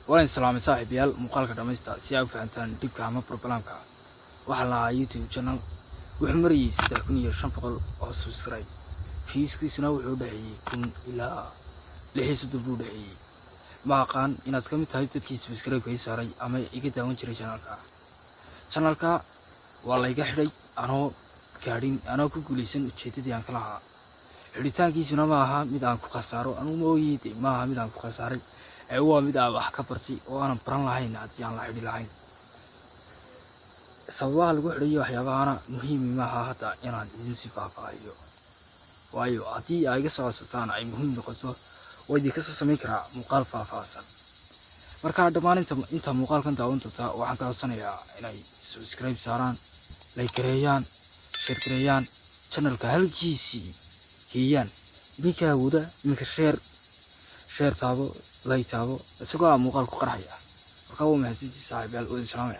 وين سلام صاحب يال مقالك دميستا سياق فهمتان دبك ama problemka waxa la YouTube channel wuxuu mariyay 3500 oo subscribe fiiskiisuna wuxuu dhaxayay 1000 ilaa 600 buu dhaxayay ma aqaan inaad kamid tahay dadkii subscribe ay saaray ama iga daawan jiray channelka waa la iga xidhay anoo ku guuleysan ujeedadii aan kala lahaa xidhitaankiisuna ma aha mid aan ku qasaaro anuu mooyay ma aha mid aan ku qasaaray waa mid aan wax ka bartay oo aan baran lahayn hadii aan la xidhi lahayn sababaha lagu xidhiyo waxyaabaha muhiim ma aha hada inaan idin si faahfaahiyo waayo hadii ay iga soo codsataan ay muhiim noqoto way idin ka soo sameyn karaa muuqaal faahfaahsan marka dhammaan inta muuqaalkan daawan doonta waxaan ka codsanayaa inay subscribe saaraan like gareeyaan share gareeyaan channelka halkiisii geeyaan ninka awooda ninka share taabo لا يتابو اسقوا مقال قرحية وقوم هذه الصاحب الأول سلامة